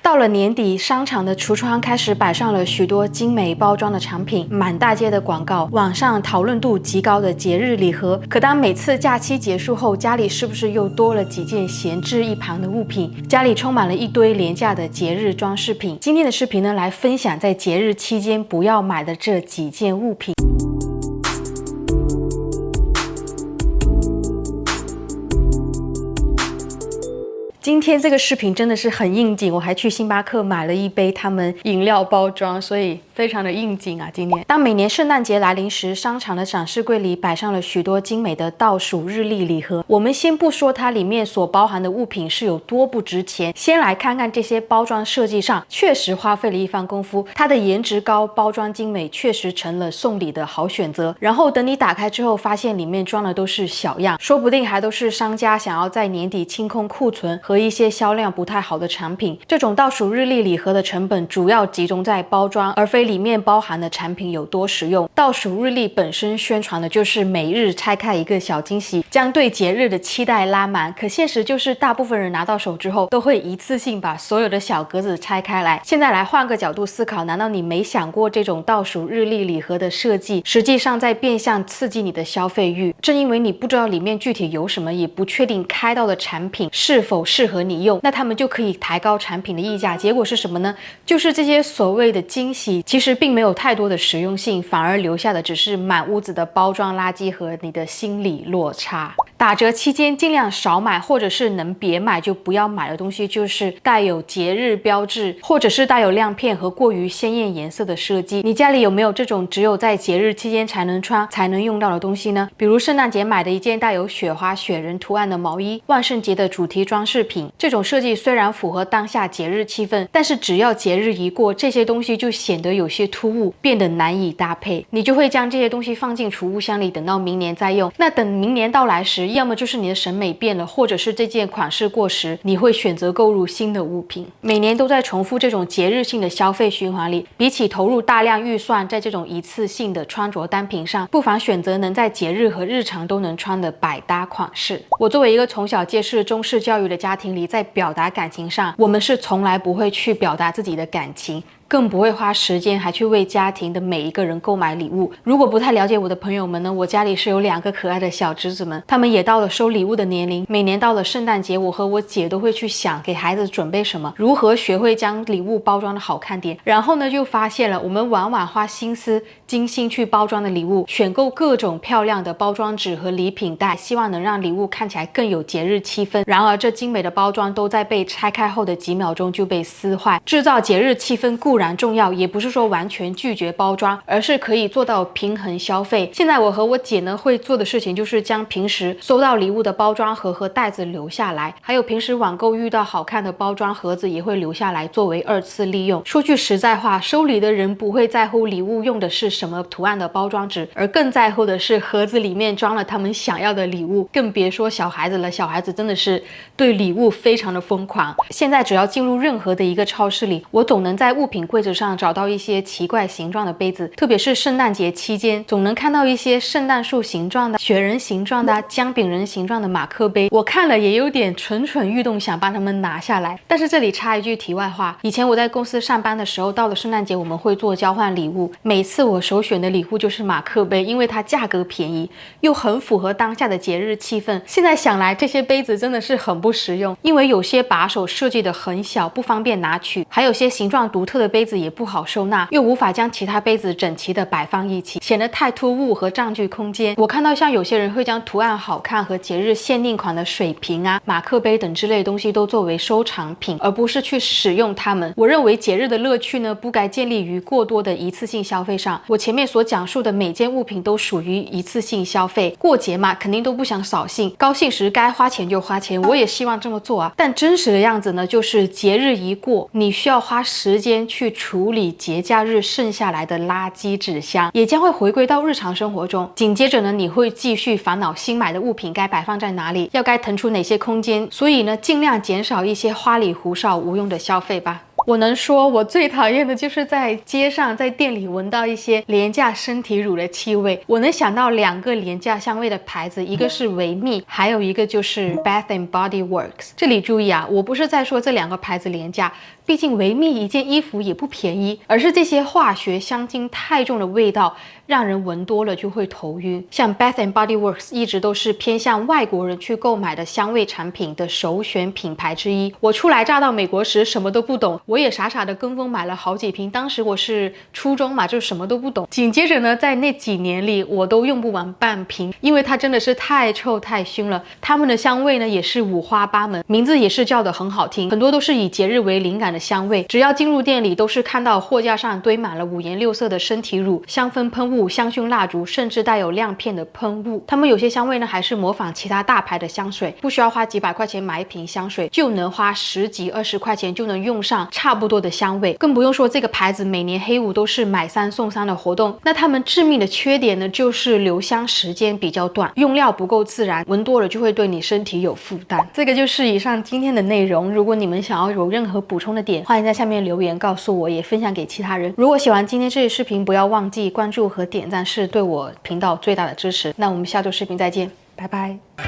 到了年底，商场的橱窗开始摆上了许多精美包装的产品，满大街的广告，网上讨论度极高的节日礼盒。可当每次假期结束后，家里是不是又多了几件闲置一旁的物品？家里充满了一堆廉价的节日装饰品。今天的视频呢，来分享在节日期间不要买的这几件物品。今天这个视频真的是很应景，我还去星巴克买了一杯他们饮料包装，所以非常的应景啊。今天当每年圣诞节来临时，商场的展示柜里摆上了许多精美的倒数日历礼盒。我们先不说它里面所包含的物品是有多不值钱，先来看看这些包装设计上确实花费了一番功夫，它的颜值高，包装精美，确实成了送礼的好选择。然后等你打开之后，发现里面装的都是小样，说不定还都是商家想要在年底清空库存和一些销量不太好的产品。这种倒数日历礼盒的成本主要集中在包装，而非里面包含的产品有多实用。倒数日历本身宣传的就是每日拆开一个小惊喜，将对节日的期待拉满。可现实就是大部分人拿到手之后都会一次性把所有的小格子拆开来。现在来换个角度思考，难道你没想过这种倒数日历礼盒的设计实际上在变相刺激你的消费欲？正因为你不知道里面具体有什么，也不确定开到的产品是否适合你用，那他们就可以抬高产品的溢价。结果是什么呢？就是这些所谓的惊喜其实并没有太多的实用性，反而留下的只是满屋子的包装垃圾和你的心理落差。打折期间尽量少买，或者是能别买就不要买的东西，就是带有节日标志，或者是带有亮片和过于鲜艳颜色的设计。你家里有没有这种只有在节日期间才能穿才能用到的东西呢？比如圣诞节买的一件带有雪花雪人图案的毛衣，万圣节的主题装饰品。这种设计虽然符合当下节日气氛，但是只要节日一过，这些东西就显得有些突兀，变得难以搭配，你就会将这些东西放进储物箱里，等到明年再用。那等明年到来时，要么就是你的审美变了，或者是这件款式过时，你会选择购入新的物品。每年都在重复这种节日性的消费循环里，比起投入大量预算在这种一次性的穿着单品上，不妨选择能在节日和日常都能穿的百搭款式。我作为一个从小接受中式教育的家庭里，在表达感情上，我们是从来不会去表达自己的感情，更不会花时间还去为家庭的每一个人购买礼物。如果不太了解我的朋友们呢，我家里是有2个可爱的小侄子们，他们也到了收礼物的年龄。每年到了圣诞节，我和我姐都会去想给孩子准备什么，如何学会将礼物包装的好看点。然后呢，就发现了我们往往花心思精心去包装的礼物，选购各种漂亮的包装纸和礼品袋，希望能让礼物看起来更有节日气氛。然而这精美的包装都在被拆开后的几秒钟就被撕坏。制造节日气氛固然重要，也不是说完全拒绝包装，而是可以做到平衡消费。现在我和我姐呢会做的事情就是将平时收到礼物的包装盒和袋子留下来，还有平时网购遇到好看的包装盒子也会留下来作为2次利用。说句实在话，收礼的人不会在乎礼物用的是什么图案的包装纸，而更在乎的是盒子里面装了他们想要的礼物。更别说小孩子了，小孩子真的是对礼物非常的疯狂。现在只要进入任何的一个超市里，我总能在物品柜子上找到一些奇怪形状的杯子，特别是圣诞节期间，总能看到一些圣诞树形状的、雪人形状的、姜饼人形状的马克杯。我看了也有点蠢蠢欲动，想把它们拿下来。但是这里插一句题外话，以前我在公司上班的时候，到了圣诞节我们会做交换礼物，每次我首选的礼物就是马克杯，因为它价格便宜，又很符合当下的节日气氛。现在想来，这些杯子真的是很不实用，因为有些把手设计的很小，不方便拿取，还有些形状独特的杯子也不好收纳，又无法将其他杯子整齐的摆放一起，显得太突兀和占据空间。我看到像有些人会将图案好看和节日限定款的水瓶啊、马克杯等之类的东西都作为收藏品，而不是去使用它们。我认为节日的乐趣呢，不该建立于过多的一次性消费上。我前面所讲述的每件物品都属于一次性消费，过节嘛，肯定都不想扫兴，高兴时该花钱就花钱，我也希望这么做啊。但真实的样子呢，就是节日一过，你需要花时间去处理节假日剩下来的垃圾纸箱，也将会回归到日常生活中。紧接着呢，你会继续烦恼新买的物品该摆放在哪里，该腾出哪些空间。所以呢，尽量减少一些花里胡哨无用的消费吧。我能说，我最讨厌的就是在街上、在店里闻到一些廉价身体乳的气味。我能想到2个廉价香味的牌子，一个是维密，还有一个就是 Bath and Body Works。这里注意啊，我不是在说这2个牌子廉价，毕竟维密一件衣服也不便宜，而是这些化学香精太重的味道，让人闻多了就会头晕。像 Bath and Body Works 一直都是偏向外国人去购买的香味产品的首选品牌之一。我初来乍到美国时什么都不懂，我也傻傻的跟风买了好几瓶。当时我是初中嘛，就什么都不懂。紧接着呢，在那几年里，我都用不完半瓶，因为它真的是太臭太熏了。他们的香味呢也是五花八门，名字也是叫得很好听，很多都是以节日为灵感的香味。只要进入店里，都是看到货架上堆满了五颜六色的身体乳、香氛喷雾、香薰蜡烛，甚至带有亮片的喷雾。他们有些香味呢还是模仿其他大牌的香水，不需要花几百块钱买一瓶香水，就能花10几20块钱就能用上差不多的香味。更不用说这个牌子每年黑五都是买3送3的活动。那他们致命的缺点呢，就是留香时间比较短，用料不够自然，闻多了就会对你身体有负担。这个就是以上今天的内容。如果你们想要有任何补充的点，欢迎在下面留言告诉我，也分享给其他人。如果喜欢今天这期视频，不要忘记关注和点赞，是对我频道最大的支持。那我们下周视频再见，拜拜。